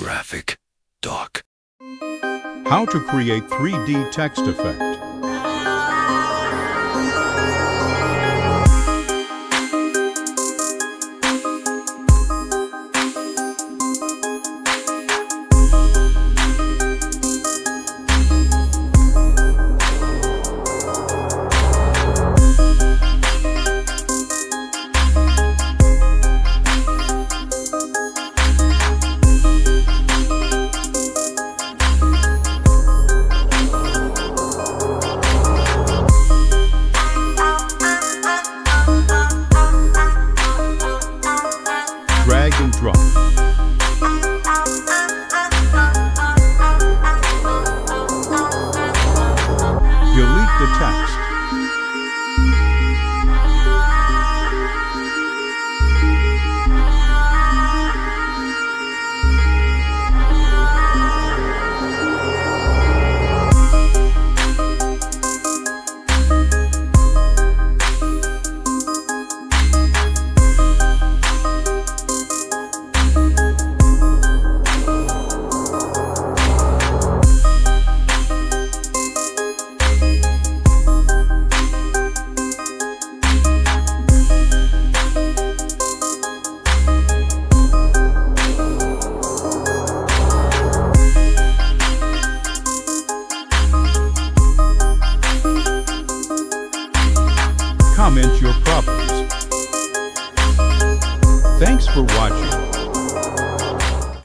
GraphicDoc. How to create 3D text effect. Drag and drop. Delete the text. Comment your problems. Thanks for watching.